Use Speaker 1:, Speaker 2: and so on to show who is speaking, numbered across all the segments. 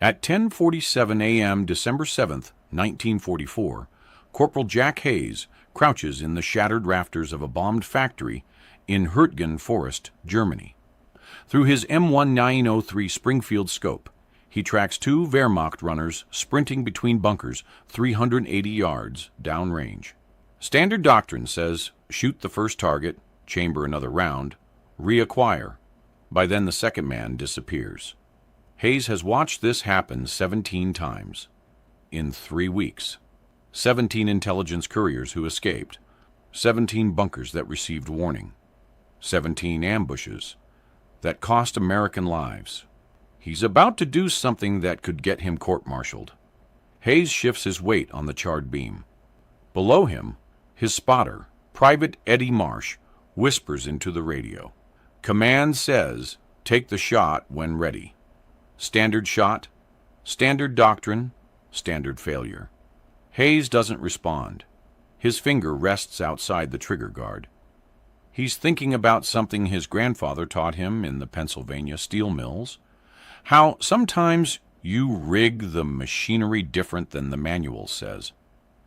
Speaker 1: At 10:47 a.m. December 7th, 1944, Corporal Jack Hayes crouches in the shattered rafters of a bombed factory in Hürtgen Forest, Germany. Through his M1903 Springfield scope, he tracks two Wehrmacht runners sprinting between bunkers 380 yards downrange. Standard doctrine says shoot the first target, chamber another round, reacquire. By then the second man disappears. Hayes has watched this happen 17 times in 3 weeks. 17 intelligence couriers who escaped, 17 bunkers that received warning, 17 ambushes that cost American lives. He's about to do something that could get him court-martialed. Hayes shifts his weight on the charred beam. Below him, his spotter, Private Eddie Marsh, whispers into the radio. Command says, take the shot when ready. Standard shot, standard doctrine, standard failure. Hayes doesn't respond. His finger rests outside the trigger guard. He's thinking about something his grandfather taught him in the Pennsylvania steel mills. How sometimes you rig the machinery different than the manual says.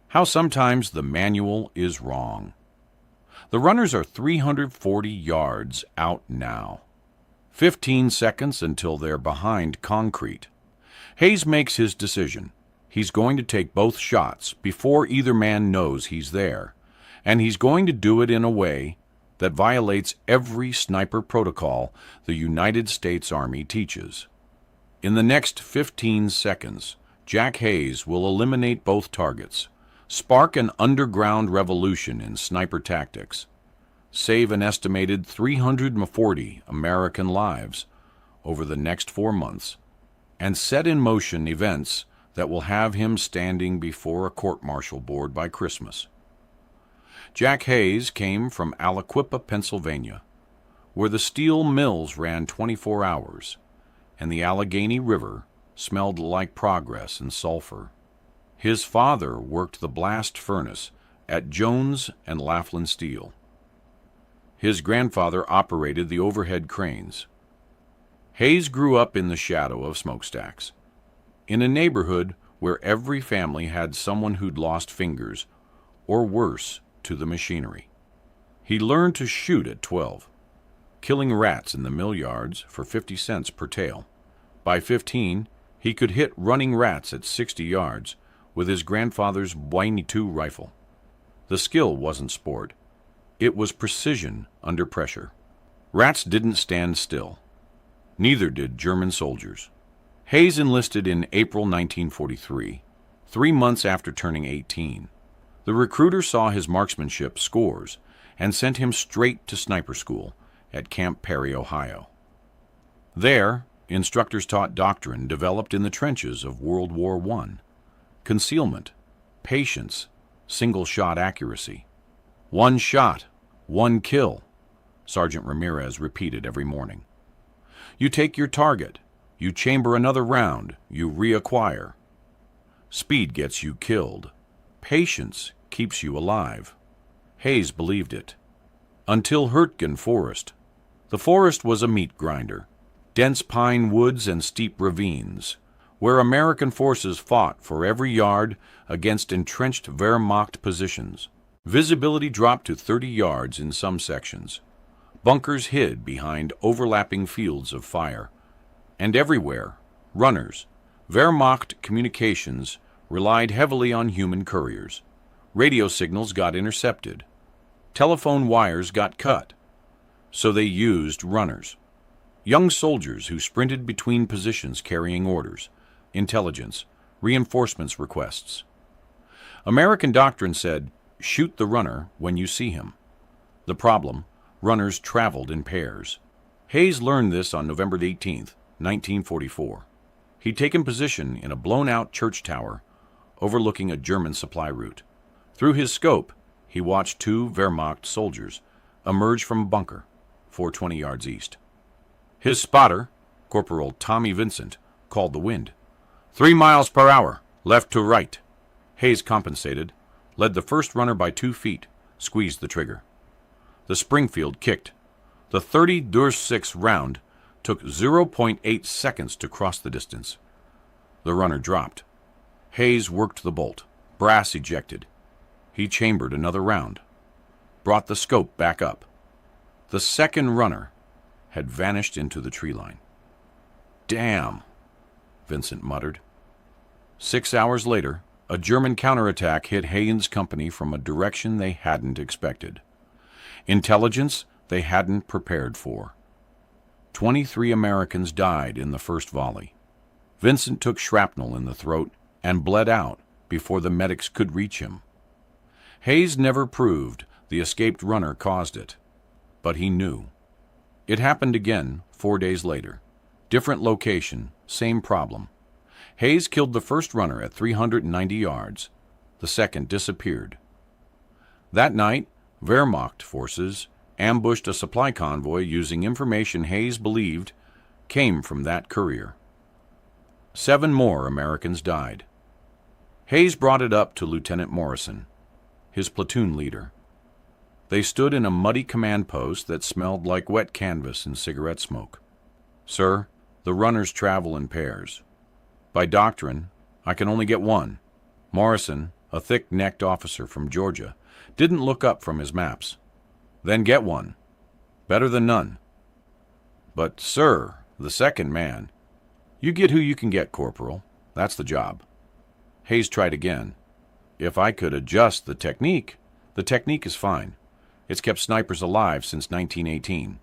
Speaker 1: How sometimes the manual is wrong. The runners are 340 yards out now. 15 seconds until they're behind concrete. Hayes makes his decision. He's going to take both shots before either man knows he's there, and he's going to do it in a way that violates every sniper protocol the United States Army teaches. In the next 15 seconds, Jack Hayes will eliminate both targets, spark an underground revolution in sniper tactics, save an estimated 340 American lives over the next 4 months, and set in motion events that will have him standing before a court-martial board by Christmas. Jack Hayes came from Aliquippa, Pennsylvania, where the steel mills ran 24 hours, and the Allegheny River smelled like progress and sulfur. His father worked the blast furnace at Jones and Laughlin Steel. His grandfather operated the overhead cranes. Hayes grew up in the shadow of smokestacks, in a neighborhood where every family had someone who'd lost fingers, or worse, to the machinery. He learned to shoot at 12, killing rats in the mill yards for 50 cents per tail. By 15, he could hit running rats at 60 yards with his grandfather's .22 rifle. The skill wasn't sport. It was precision under pressure. Rats didn't stand still. Neither did German soldiers. Hayes enlisted in April 1943, 3 months after turning 18. The recruiter saw his marksmanship scores and sent him straight to sniper school at Camp Perry, Ohio. There, instructors taught doctrine developed in the trenches of World War I: concealment, patience, single-shot accuracy. 1 shot, 1 kill, Sergeant Ramirez repeated every morning. You take your target, you chamber another round, you reacquire. Speed gets you killed. Patience keeps you alive. Hayes believed it. Until Hürtgen Forest. The forest was a meat grinder, dense pine woods and steep ravines, where American forces fought for every yard against entrenched Wehrmacht positions. Visibility dropped to 30 yards in some sections. Bunkers hid behind overlapping fields of fire. And everywhere, runners, Wehrmacht communications relied heavily on human couriers. Radio signals got intercepted. Telephone wires got cut. So they used runners. Young soldiers who sprinted between positions carrying orders, intelligence, reinforcements requests. American doctrine said, shoot the runner when you see him. The problem, runners traveled in pairs. Hayes learned this on November 18th, 1944. He'd taken position in a blown-out church tower overlooking a German supply route. Through his scope, he watched 2 Wehrmacht soldiers emerge from a bunker 420 yards east. His spotter, Corporal Tommy Vincent, called the wind. 3 miles per hour, left to right. Hayes compensated, led the first runner by 2 feet, squeezed the trigger. The Springfield kicked. The 30-6 round took 0.8 seconds to cross the distance. The runner dropped. Hayes worked the bolt. Brass ejected. He chambered another round. Brought the scope back up. The second runner had vanished into the tree line. "Damn," Vincent muttered. 6 hours later, a German counterattack hit Haynes' company from a direction they hadn't expected. Intelligence they hadn't prepared for. 23 Americans died in the first volley. Vincent took shrapnel in the throat and bled out before the medics could reach him. Hayes never proved the escaped runner caused it, but he knew. It happened again 4 days later. Different location, same problem. Hayes killed the first runner at 390 yards. The second disappeared. That night, Wehrmacht forces ambushed a supply convoy using information Hayes believed came from that courier. 7 more Americans died. Hayes brought it up to Lieutenant Morrison, his platoon leader. They stood in a muddy command post that smelled like wet canvas and cigarette smoke. "Sir, the runners travel in pairs. By doctrine, I can only get one." Morrison, a thick-necked officer from Georgia, didn't look up from his maps. "Then get one. Better than none." "But, sir, the second man—" "You get who you can get, Corporal. That's the job." Hayes tried again. "If I could adjust the technique is fine. It's kept snipers alive since 1918.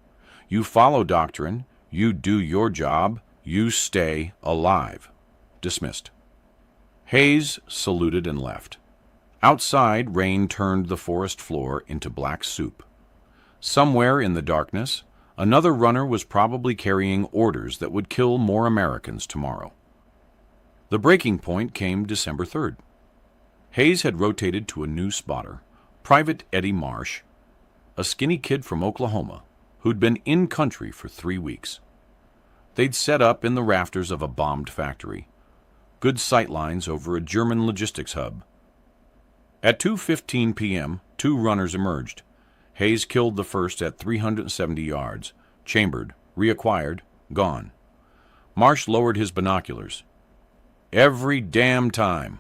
Speaker 1: You follow doctrine, you do your job, you stay alive." Dismissed. Hayes saluted and left. Outside, rain turned the forest floor into black soup. Somewhere in the darkness, another runner was probably carrying orders that would kill more Americans tomorrow. The breaking point came December 3rd. Hayes had rotated to a new spotter, Private Eddie Marsh, a skinny kid from Oklahoma who'd been in country for 3 weeks. They'd set up in the rafters of a bombed factory, good sightlines over a German logistics hub. At 2:15 p.m., 2 runners emerged. Hayes killed the first at 370 yards, chambered, reacquired, gone. Marsh lowered his binoculars. "Every damn time."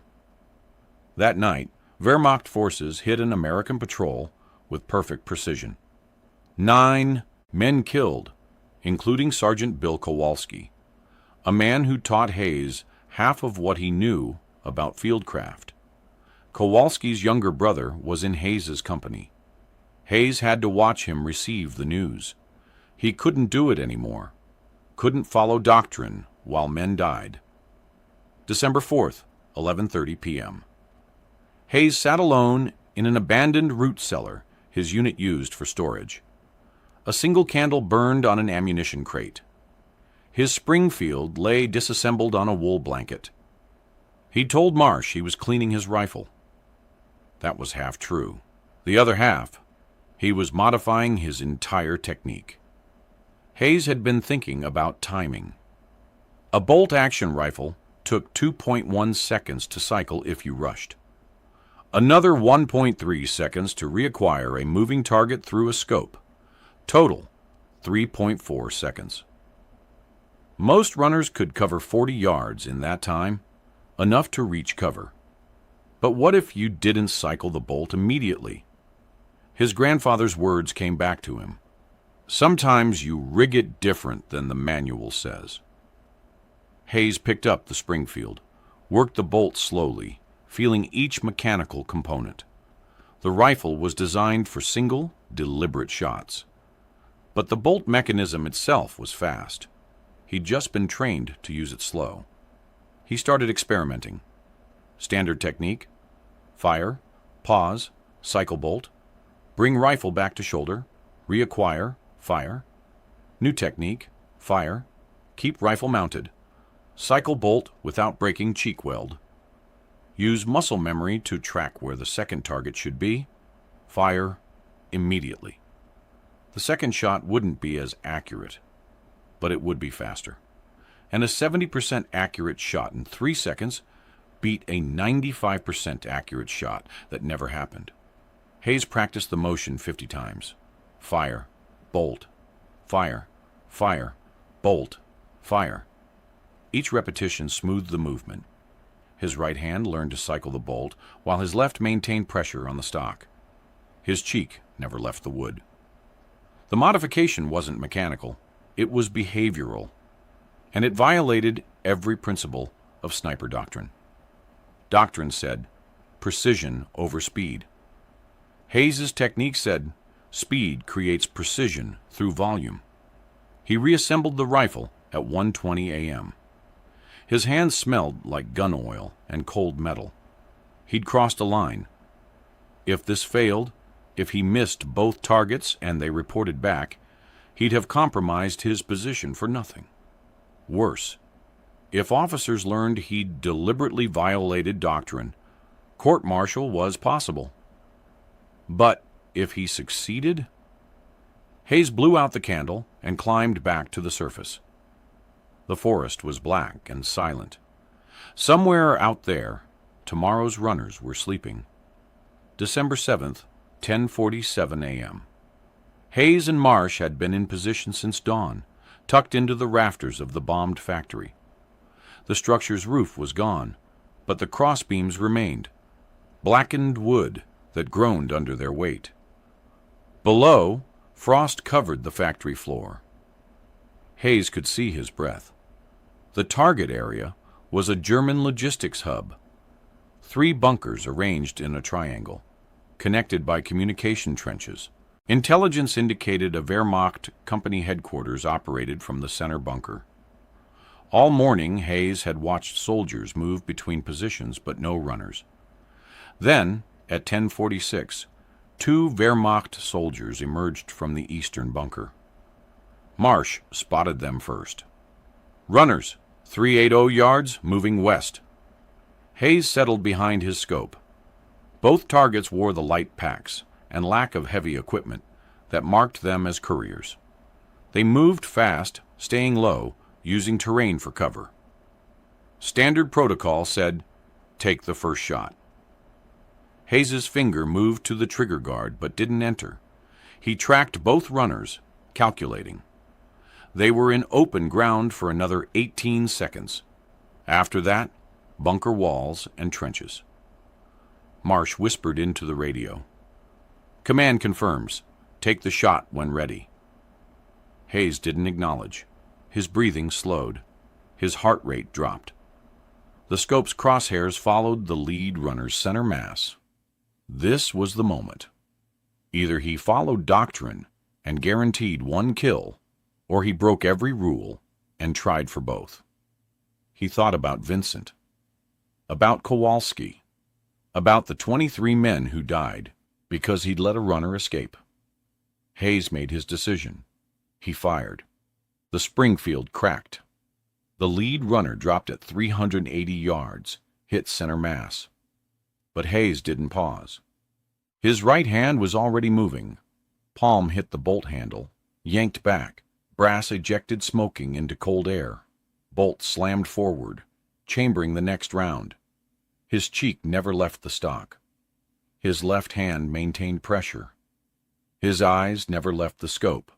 Speaker 1: That night, Wehrmacht forces hit an American patrol with perfect precision. 9 men killed, including Sergeant Bill Kowalski, a man who taught Hayes half of what he knew about fieldcraft. Kowalski's younger brother was in Hayes's company. Hayes had to watch him receive the news. He couldn't do it anymore. Couldn't follow doctrine while men died. December 4th, 11:30 p.m. Hayes sat alone in an abandoned root cellar his unit used for storage. A single candle burned on an ammunition crate. His Springfield lay disassembled on a wool blanket. He told Marsh he was cleaning his rifle. That was half true. The other half, he was modifying his entire technique. Hayes had been thinking about timing. A bolt-action rifle took 2.1 seconds to cycle if you rushed. Another 1.3 seconds to reacquire a moving target through a scope. Total, 3.4 seconds. Most runners could cover 40 yards in that time, enough to reach cover. But what if you didn't cycle the bolt immediately? His grandfather's words came back to him. Sometimes you rig it different than the manual says. Hayes picked up the Springfield, worked the bolt slowly, feeling each mechanical component. The rifle was designed for single, deliberate shots. But the bolt mechanism itself was fast. He'd just been trained to use it slow. He started experimenting. Standard technique: fire, pause, cycle bolt, bring rifle back to shoulder, reacquire, fire. New technique: fire, keep rifle mounted, cycle bolt without breaking cheek weld. Use muscle memory to track where the second target should be, fire immediately. The second shot wouldn't be as accurate, but it would be faster. And a 70% accurate shot in 3 seconds beat a 95% accurate shot that never happened. Hayes practiced the motion 50 times. Fire, bolt, fire, fire, bolt, fire. Each repetition smoothed the movement. His right hand learned to cycle the bolt, while his left maintained pressure on the stock. His cheek never left the wood. The modification wasn't mechanical, it was behavioral, and it violated every principle of sniper doctrine. Doctrine said, precision over speed. Hayes's technique said, speed creates precision through volume. He reassembled the rifle at 1:20 a.m. His hands smelled like gun oil and cold metal. He'd crossed a line. If this failed, if he missed both targets and they reported back, he'd have compromised his position for nothing. Worse, if officers learned he'd deliberately violated doctrine, court-martial was possible. But if he succeeded? Hayes blew out the candle and climbed back to the surface. The forest was black and silent. Somewhere out there, tomorrow's runners were sleeping. December 7th, 10:47 a.m. Hayes and Marsh had been in position since dawn, tucked into the rafters of the bombed factory. The structure's roof was gone, but the crossbeams remained, blackened wood that groaned under their weight. Below, frost covered the factory floor. Hayes could see his breath. The target area was a German logistics hub. 3 bunkers arranged in a triangle, connected by communication trenches. Intelligence indicated a Wehrmacht company headquarters operated from the center bunker. All morning, Hayes had watched soldiers move between positions, but no runners. Then, at 10:46, 2 Wehrmacht soldiers emerged from the eastern bunker. Marsh spotted them first. Runners, 380 yards, moving west. Hayes settled behind his scope. Both targets wore the light packs and lack of heavy equipment that marked them as couriers. They moved fast, staying low, using terrain for cover. Standard protocol said, take the first shot. Hayes's finger moved to the trigger guard but didn't enter. He tracked both runners, calculating. They were in open ground for another 18 seconds. After that, bunker walls and trenches. Marsh whispered into the radio. Command confirms. Take the shot when ready. Hayes didn't acknowledge. His breathing slowed. His heart rate dropped. The scope's crosshairs followed the lead runner's center mass. This was the moment. Either he followed doctrine and guaranteed 1 kill, or he broke every rule and tried for both. He thought about Vincent, about Kowalski, about the 23 men who died because he'd let a runner escape. Hayes made his decision. He fired. The Springfield cracked. The lead runner dropped at 380 yards, hit center mass. But Hayes didn't pause. His right hand was already moving. Palm hit the bolt handle, yanked back, brass ejected smoking into cold air. Bolt slammed forward, chambering the next round. His cheek never left the stock. His left hand maintained pressure. His eyes never left the scope.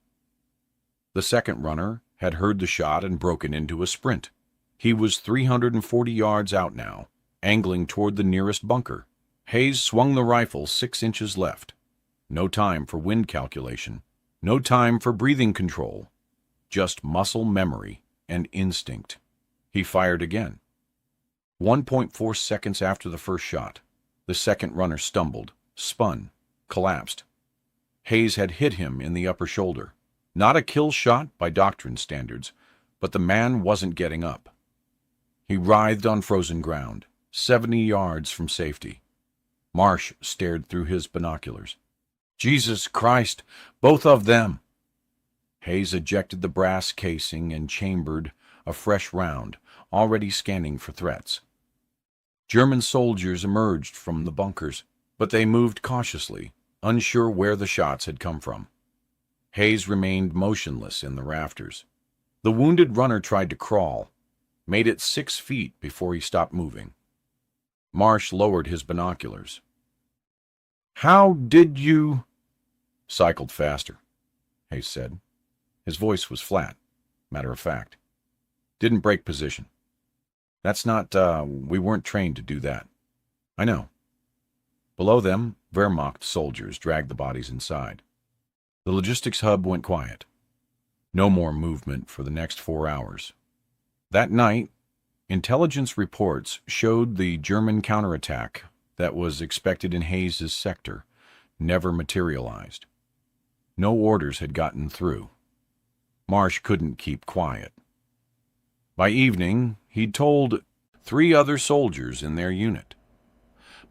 Speaker 1: The second runner had heard the shot and broken into a sprint. He was 340 yards out now, angling toward the nearest bunker. Hayes swung the rifle 6 inches left. No time for wind calculation. No time for breathing control. Just muscle memory and instinct. He fired again. 1.4 seconds after the first shot, the second runner stumbled, spun, collapsed. Hayes had hit him in the upper shoulder. Not a kill shot by doctrine standards, but the man wasn't getting up. He writhed on frozen ground, 70 yards from safety. Marsh stared through his binoculars. Jesus Christ, both of them! Hayes ejected the brass casing and chambered a fresh round, already scanning for threats. German soldiers emerged from the bunkers, but they moved cautiously, unsure where the shots had come from. Hayes remained motionless in the rafters. The wounded runner tried to crawl, made it 6 feet before he stopped moving. Marsh lowered his binoculars. "How did you—" "Cycled faster," Hayes said. His voice was flat, matter of fact. "Didn't break position. That's not, we weren't trained to do that. I know. Below them, Wehrmacht soldiers dragged the bodies inside. The logistics hub went quiet. No more movement for the next 4 hours. That night, intelligence reports showed the German counterattack that was expected in Hayes's sector never materialized. No orders had gotten through. Marsh couldn't keep quiet. By evening, he'd told 3 other soldiers in their unit.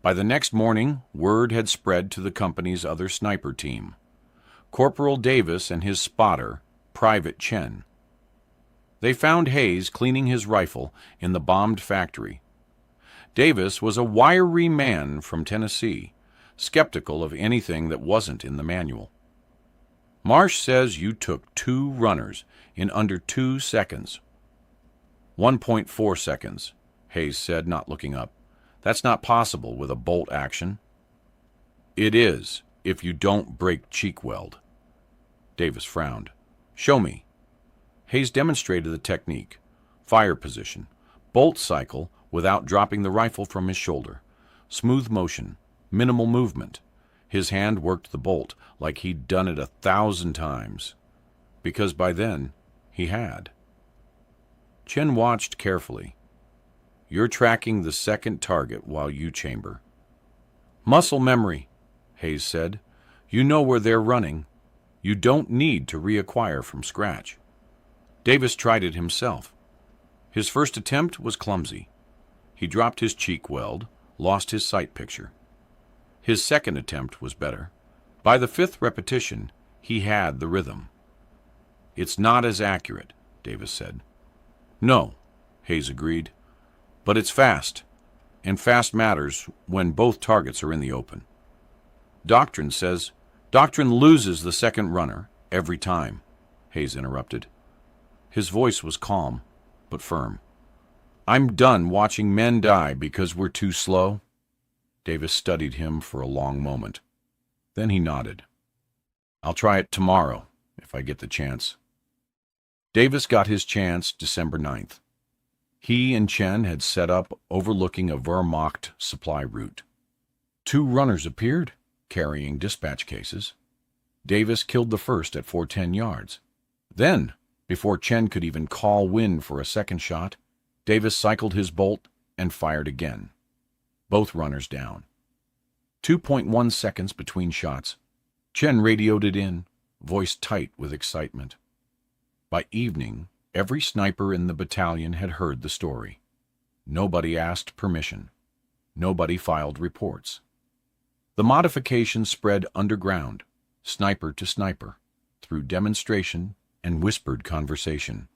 Speaker 1: By the next morning, word had spread to the company's other sniper team. Corporal Davis and his spotter, Private Chen. They found Hayes cleaning his rifle in the bombed factory. Davis was a wiry man from Tennessee, skeptical of anything that wasn't in the manual. Marsh says you took 2 runners in under 2 seconds. 1.4 seconds, Hayes said, not looking up. That's not possible with a bolt action. It is, if you don't break cheek weld. Davis frowned. Show me. Hayes demonstrated the technique. Fire position. Bolt cycle without dropping the rifle from his shoulder. Smooth motion. Minimal movement. His hand worked the bolt like he'd done it 1,000 times. Because by then, he had. Chen watched carefully. You're tracking the second target while you chamber. Muscle memory, Hayes said. You know where they're running. You don't need to reacquire from scratch. Davis tried it himself. His first attempt was clumsy. He dropped his cheek weld, lost his sight picture. His second attempt was better. By the 5th repetition, he had the rhythm. It's not as accurate, Davis said. No, Hayes agreed. But it's fast, and fast matters when both targets are in the open. Doctrine loses the second runner every time, Hayes interrupted. His voice was calm, but firm. I'm done watching men die because we're too slow. Davis studied him for a long moment. Then he nodded. I'll try it tomorrow, if I get the chance. Davis got his chance December 9th. He and Chen had set up overlooking a Wehrmacht supply route. 2 runners appeared, carrying dispatch cases. Davis killed the first at 410 yards. Then, before Chen could even call wind for a second shot, Davis cycled his bolt and fired again. Both runners down. 2.1 seconds between shots. Chen radioed it in, voice tight with excitement. By evening, every sniper in the battalion had heard the story. Nobody asked permission. Nobody filed reports. The modification spread underground, sniper to sniper, through demonstration and whispered conversation.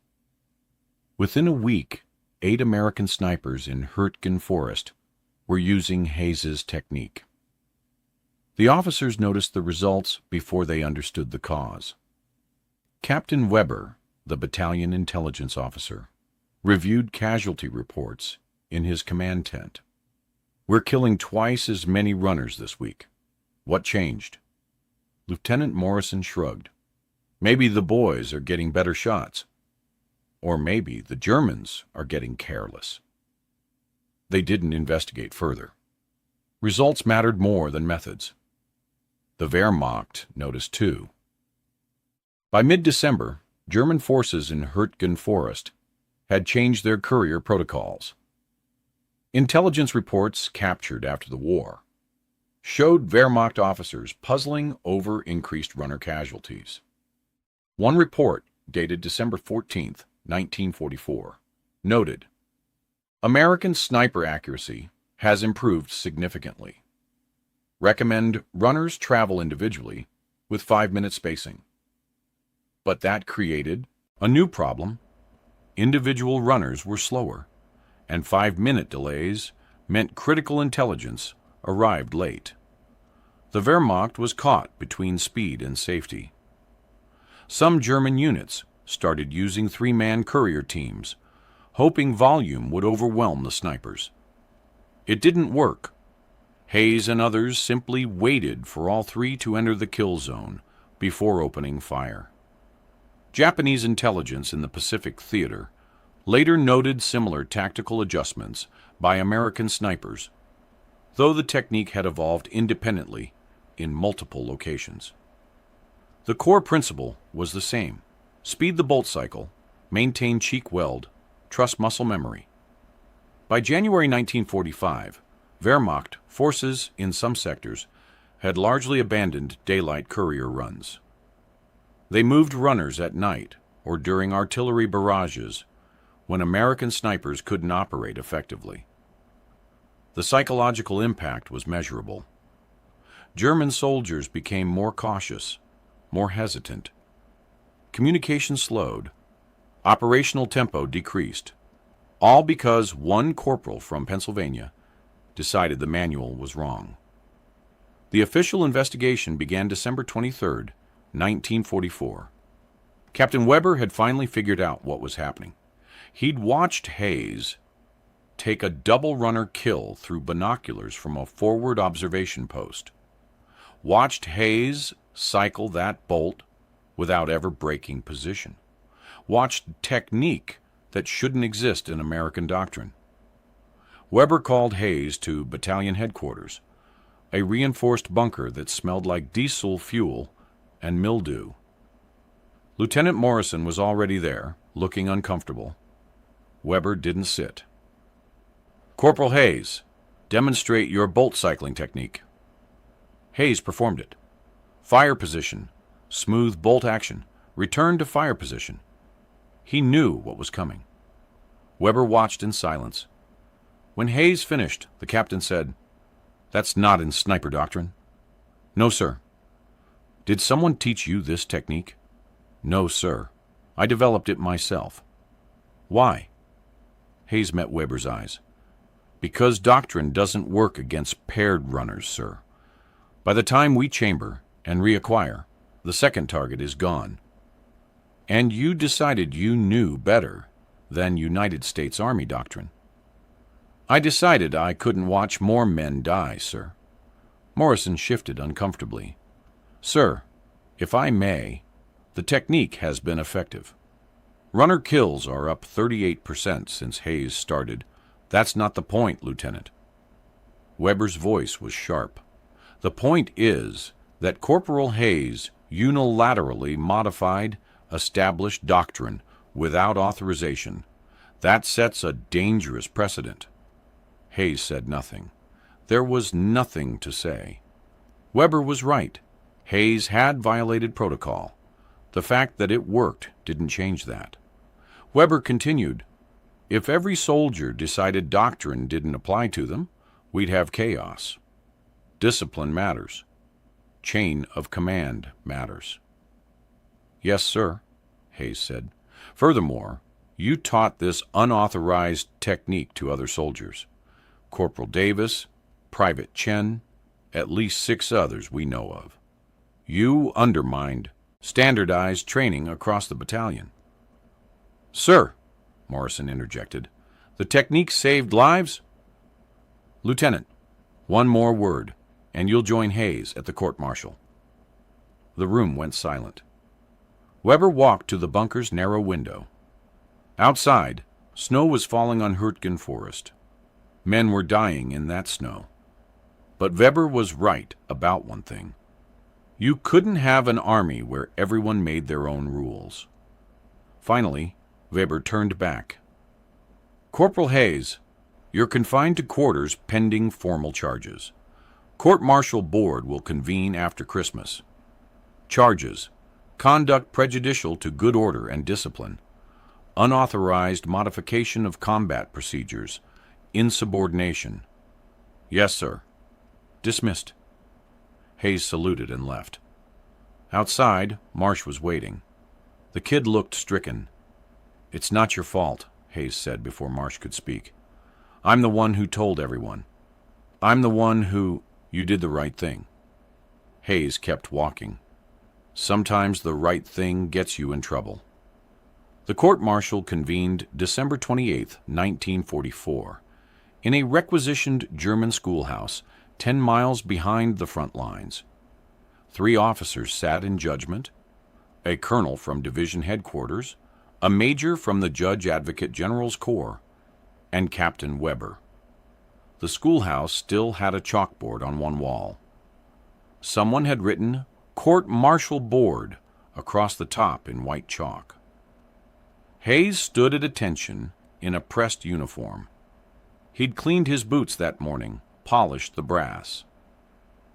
Speaker 1: Within a week, 8 American snipers in Hürtgen Forest were using Hayes's technique. The officers noticed the results before they understood the cause. Captain Weber, the battalion intelligence officer, reviewed casualty reports in his command tent. We're killing twice as many runners this week. What changed? Lieutenant Morrison shrugged. Maybe the boys are getting better shots. Or maybe the Germans are getting careless. They didn't investigate further. Results mattered more than methods. The Wehrmacht noticed too. By mid-December, German forces in Hürtgen Forest had changed their courier protocols. Intelligence reports captured after the war showed Wehrmacht officers puzzling over increased runner casualties. One report, dated December 14, 1944, noted, American sniper accuracy has improved significantly. Recommend runners travel individually with 5-minute spacing. But that created a new problem. Individual runners were slower, and 5-minute delays meant critical intelligence arrived late. The Wehrmacht was caught between speed and safety. Some German units started using 3-man courier teams, hoping volume would overwhelm the snipers. It didn't work. Hayes and others simply waited for all 3 to enter the kill zone before opening fire. Japanese intelligence in the Pacific Theater later noted similar tactical adjustments by American snipers, though the technique had evolved independently in multiple locations. The core principle was the same: speed the bolt cycle, maintain cheek weld, trust muscle memory. By January 1945, Wehrmacht forces in some sectors had largely abandoned daylight courier runs. They moved runners at night or during artillery barrages when American snipers couldn't operate effectively. The psychological impact was measurable. German soldiers became more cautious, more hesitant. Communication slowed. Operational tempo decreased. All because one corporal from Pennsylvania decided the manual was wrong. The official investigation began December 23, 1944. Captain Weber had finally figured out what was happening. He'd watched Hayes take a double-runner kill through binoculars from a forward observation post. Watched Hayes cycle that bolt without ever breaking position. Watched technique that shouldn't exist in American doctrine. Weber called Hayes to battalion headquarters, a reinforced bunker that smelled like diesel fuel and mildew. Lieutenant Morrison was already there, looking uncomfortable. Weber didn't sit. "Corporal Hayes, demonstrate your bolt cycling technique." Hayes performed it. Fire position, smooth bolt action, return to fire position. He knew what was coming. Weber watched in silence. When Hayes finished, the captain said, "That's not in sniper doctrine." "No, sir." "Did someone teach you this technique?" "No, sir. I developed it myself." "Why?" Hayes met Weber's eyes. "Because doctrine doesn't work against paired runners, sir. By the time we chamber and reacquire, the second target is gone. And you decided you knew better than United States Army doctrine." "I decided I couldn't watch more men die, sir." Morrison shifted uncomfortably. "Sir, if I may, the technique has been effective. Runner kills are up 38% since Hayes started. That's not the point, Lieutenant." Weber's voice was sharp. "The point is that Corporal Hayes unilaterally modified established doctrine without authorization. That sets a dangerous precedent." Hayes said nothing. There was nothing to say. Weber was right. Hayes had violated protocol. The fact that it worked didn't change that. Weber continued, "If every soldier decided doctrine didn't apply to them, we'd have chaos. Discipline matters. Chain of command matters." "Yes, sir," Hayes said. "Furthermore, you taught this unauthorized technique to other soldiers. Corporal Davis, Private Chen, at least 6 others we know of. You undermined standardized training across the battalion." "Sir," Morrison interjected, "the technique saved lives." "Lieutenant, one more word, and you'll join Hayes at the court-martial." The room went silent. Weber walked to the bunker's narrow window. Outside, snow was falling on Hürtgen Forest. Men were dying in that snow. But Weber was right about one thing. You couldn't have an army where everyone made their own rules. Finally, Weber turned back. "Corporal Hayes, you're confined to quarters pending formal charges. Court-martial board will convene after Christmas. Charges: conduct prejudicial to good order and discipline, unauthorized modification of combat procedures, insubordination." "Yes, sir." "Dismissed." Hayes saluted and left. Outside, Marsh was waiting. The kid looked stricken. "It's not your fault," Hayes said before Marsh could speak. "I'm the one who told everyone. I'm the one who—" "You did the right thing." Hayes kept walking. "Sometimes the right thing gets you in trouble." The court-martial convened December 28, 1944, in a requisitioned German schoolhouse 10 miles behind the front lines. 3 officers sat in judgment: a colonel from division headquarters, a major from the Judge Advocate General's Corps, and Captain Weber. The schoolhouse still had a chalkboard on one wall. Someone had written Court Martial Board across the top in white chalk. Hayes stood at attention in a pressed uniform. He'd cleaned his boots that morning, polished the brass.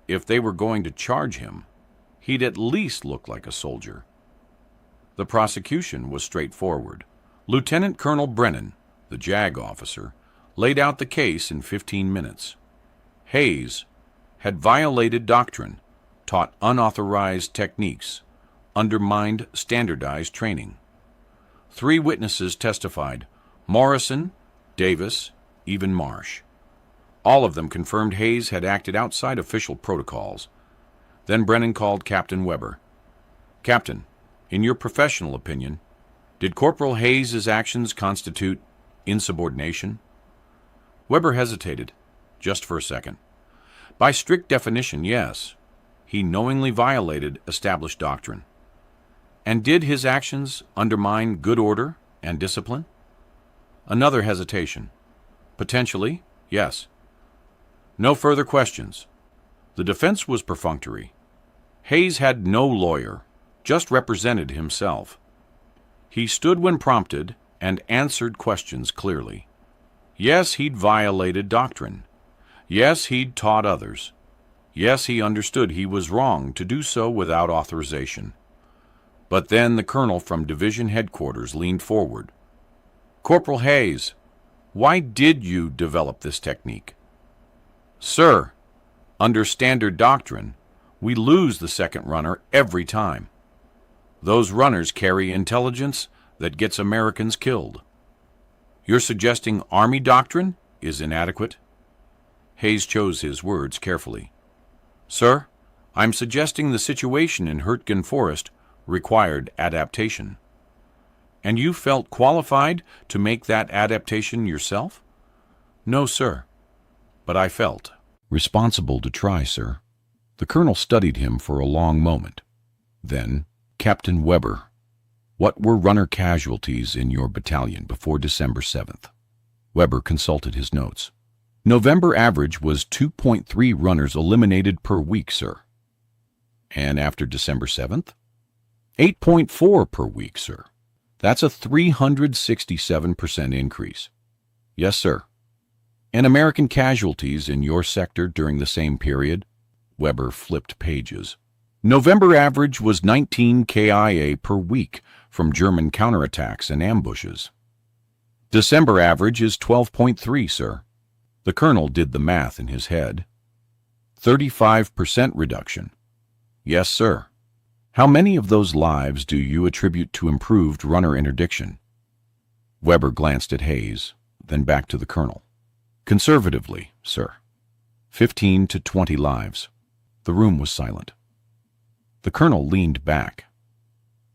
Speaker 1: If they were going to charge him, he'd at least look like a soldier. The prosecution was straightforward. Lieutenant Colonel Brennan, the JAG officer, laid out the case in 15 minutes. Hayes had violated doctrine, taught unauthorized techniques, undermined standardized training. 3 witnesses testified: Morrison, Davis, even Marsh. All of them confirmed Hayes had acted outside official protocols. Then Brennan called Captain Weber. "Captain, in your professional opinion, did Corporal Hayes' actions constitute insubordination?" Weber hesitated, just for a second. By strict definition, yes. He knowingly violated established doctrine. And did his actions undermine good order and discipline? Another hesitation. Potentially, yes. No further questions. The defense was perfunctory. Hayes had no lawyer, just represented himself. He stood when prompted and answered questions clearly. Yes, he'd violated doctrine. Yes, he'd taught others. Yes, he understood he was wrong to do so without authorization. But then the colonel from division headquarters leaned forward. "Corporal Hayes, why did you develop this technique?" "Sir, under standard doctrine, we lose the second runner every time. Those runners carry intelligence that gets Americans killed." "You're suggesting Army doctrine is inadequate?" Hayes chose his words carefully. "Sir, I'm suggesting the situation in Hurtgen Forest required adaptation. And you felt qualified to make that adaptation yourself?" "No, sir. But I felt responsible to try, sir." The colonel studied him for a long moment. Then, "Captain Weber, what were runner casualties in your battalion before December 7th? Weber consulted his notes. "November average was 2.3 runners eliminated per week, sir." "And after December 7th? 8.4 per week, sir. That's a 367% increase." "Yes, sir." "And American casualties in your sector during the same period?" Weber flipped pages. "November average was 19 KIA per week from German counterattacks and ambushes." "December average is 12.3, sir." The colonel did the math in his head. 35% reduction. "Yes, sir." "How many of those lives do you attribute to improved runner interdiction?" Weber glanced at Hayes, then back to the colonel. "Conservatively, sir, 15 to 20 lives." The room was silent. The colonel leaned back.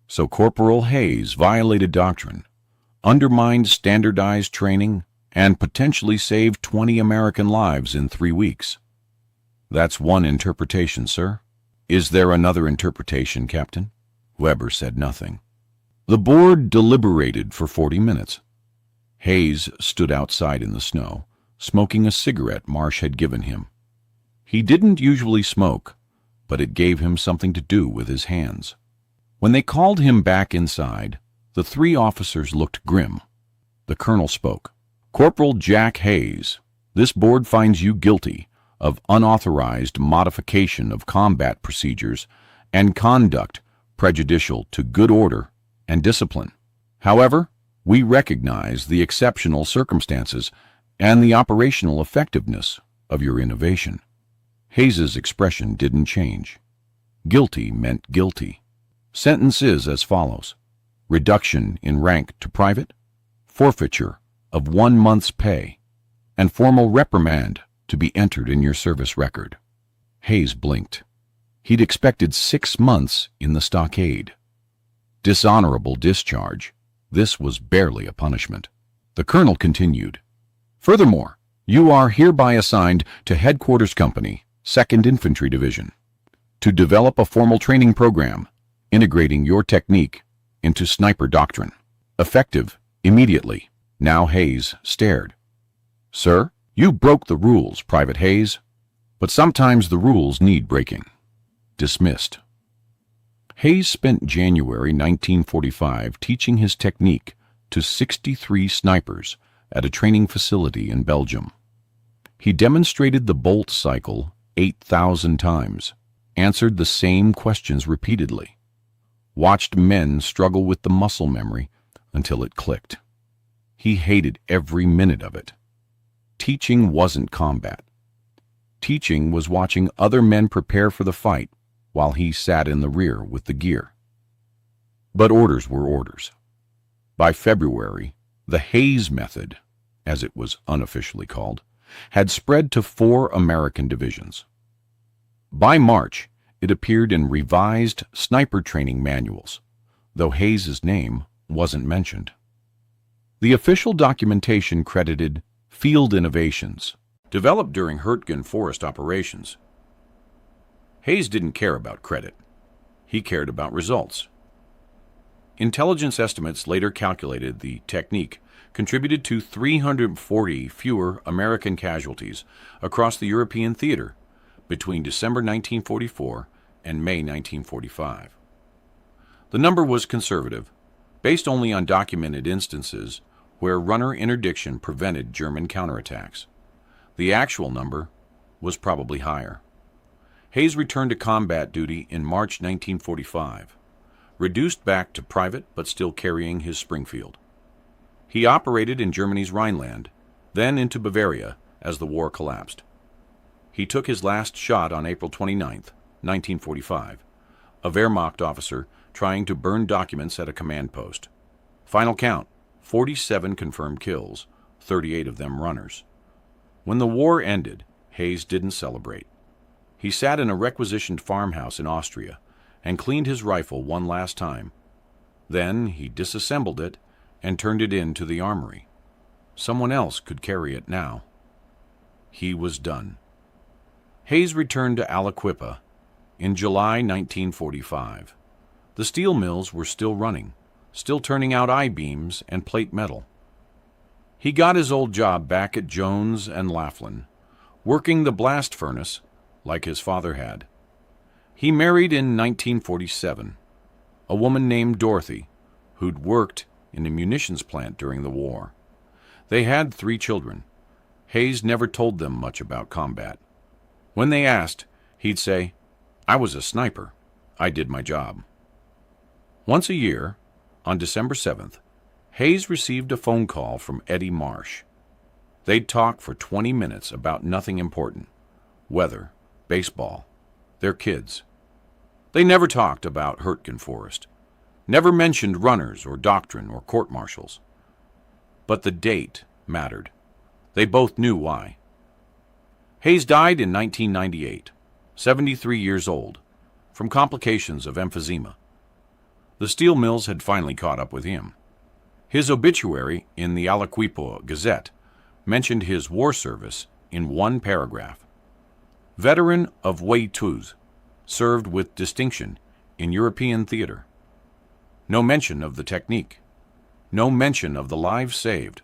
Speaker 1: "So Corporal Hayes violated doctrine, undermined standardized training, and potentially saved 20 American lives in 3 weeks. That's one interpretation, sir. Is there another interpretation, Captain?" Weber said nothing. The board deliberated for 40 minutes. Hayes stood outside in the snow, smoking a cigarette Marsh had given him. He didn't usually smoke, but it gave him something to do with his hands. When they called him back inside, the 3 officers looked grim. The colonel spoke. "Corporal Jack Hayes, this board finds you guilty of unauthorized modification of combat procedures and conduct prejudicial to good order and discipline. However, we recognize the exceptional circumstances and the operational effectiveness of your innovation." Hayes's expression didn't change. Guilty meant guilty. Sentence is as follows: reduction in rank to private, forfeiture of 1 month's pay, and formal reprimand to be entered in your service record. Hayes blinked. He'd expected 6 months in the stockade. Dishonorable discharge. This was barely a punishment. The colonel continued. "Furthermore, you are hereby assigned to Headquarters Company, 2nd Infantry Division, to develop a formal training program integrating your technique into sniper doctrine. Effective immediately. Now Hayes stared. "Sir, you broke the rules, Private Hayes. But sometimes the rules need breaking." Dismissed. Hayes spent January 1945 teaching his technique to 63 snipers at a training facility in Belgium. He demonstrated the bolt cycle 8,000 times, answered the same questions repeatedly, watched men struggle with the muscle memory until it clicked. He hated every minute of it. Teaching wasn't combat. Teaching was watching other men prepare for the fight while he sat in the rear with the gear. But orders were orders. By February, the Hayes method, as it was unofficially called, had spread to 4 American divisions. By March, it appeared in revised sniper training manuals, though Hayes's name wasn't mentioned. The official documentation credited field innovations, developed during Hurtgen Forest operations. Hayes didn't care about credit. He cared about results. Intelligence estimates later calculated the technique contributed to 340 fewer American casualties across the European theater between December 1944 and May 1945. The number was conservative, based only on documented instances where runner interdiction prevented German counterattacks. The actual number was probably higher. Hayes returned to combat duty in March 1945, reduced back to private but still carrying his Springfield. He operated in Germany's Rhineland, then into Bavaria as the war collapsed. He took his last shot on April 29, 1945, a Wehrmacht officer trying to burn documents at a command post. Final count, 47 confirmed kills, 38 of them runners. When the war ended, Hayes didn't celebrate. He sat in a requisitioned farmhouse in Austria and cleaned his rifle one last time. Then he disassembled it and turned it into the armory. Someone else could carry it now. He was done. Hayes returned to Aliquippa in July 1945. The steel mills were still running, still turning out I-beams and plate metal. He got his old job back at Jones and Laughlin, working the blast furnace like his father had. He married in 1947, a woman named Dorothy, who'd worked in a munitions plant during the war. They had 3 children. Hayes never told them much about combat. When they asked, he'd say, "I was a sniper. I did my job." Once a year, on December 7th, Hayes received a phone call from Eddie Marsh. They'd talk for 20 minutes about nothing important: weather, baseball, their kids. They never talked about Hurtgen Forest, never mentioned runners or doctrine or court-martials. But the date mattered. They both knew why. Hayes died in 1998, 73 years old, from complications of emphysema. The steel mills had finally caught up with him. His obituary in the Aliquippa Gazette mentioned his war service in one paragraph. Veteran of Weituz, served with distinction in European theater. No mention of the technique. No mention of the lives saved.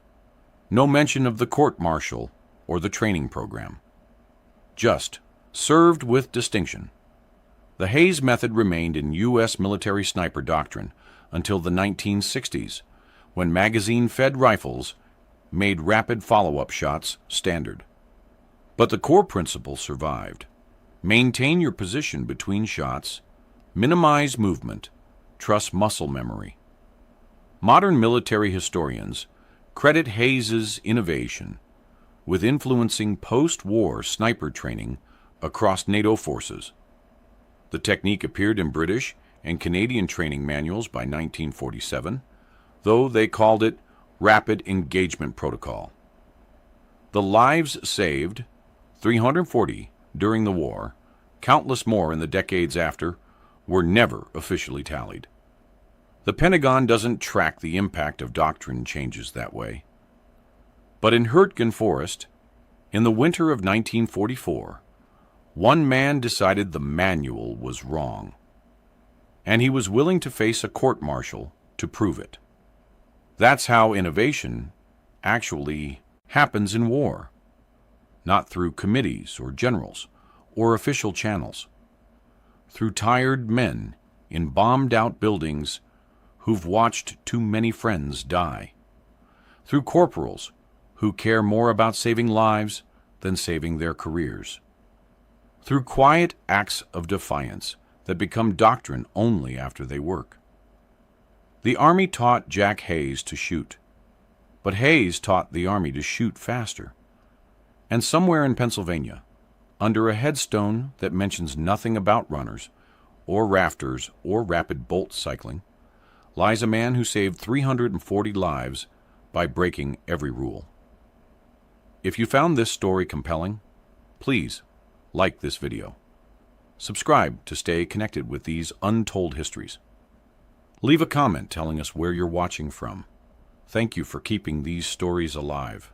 Speaker 1: No mention of the court-martial or the training program. Just served with distinction. The Hayes method remained in U.S. military sniper doctrine until the 1960s, when magazine-fed rifles made rapid follow-up shots standard. But the core principle survived. Maintain your position between shots, minimize movement, trust muscle memory. Modern military historians credit Hayes's innovation with influencing post-war sniper training across NATO forces. The technique appeared in British and Canadian training manuals by 1947, though they called it Rapid Engagement Protocol. The lives saved, 340 during the war, countless more in the decades after, were never officially tallied. The Pentagon doesn't track the impact of doctrine changes that way. But in Hurtgen Forest, in the winter of 1944, one man decided the manual was wrong, and he was willing to face a court-martial to prove it. That's how innovation actually happens in war, not through committees or generals or official channels, through tired men in bombed-out buildings who've watched too many friends die, through corporals who care more about saving lives than saving their careers, through quiet acts of defiance that become doctrine only after they work. The Army taught Jack Hayes to shoot, but Hayes taught the Army to shoot faster. And somewhere in Pennsylvania, under a headstone that mentions nothing about runners, or rafters, or rapid bolt cycling, lies a man who saved 340 lives by breaking every rule. If you found this story compelling, please like this video. Subscribe to stay connected with these untold histories. Leave a comment telling us where you're watching from. Thank you for keeping these stories alive.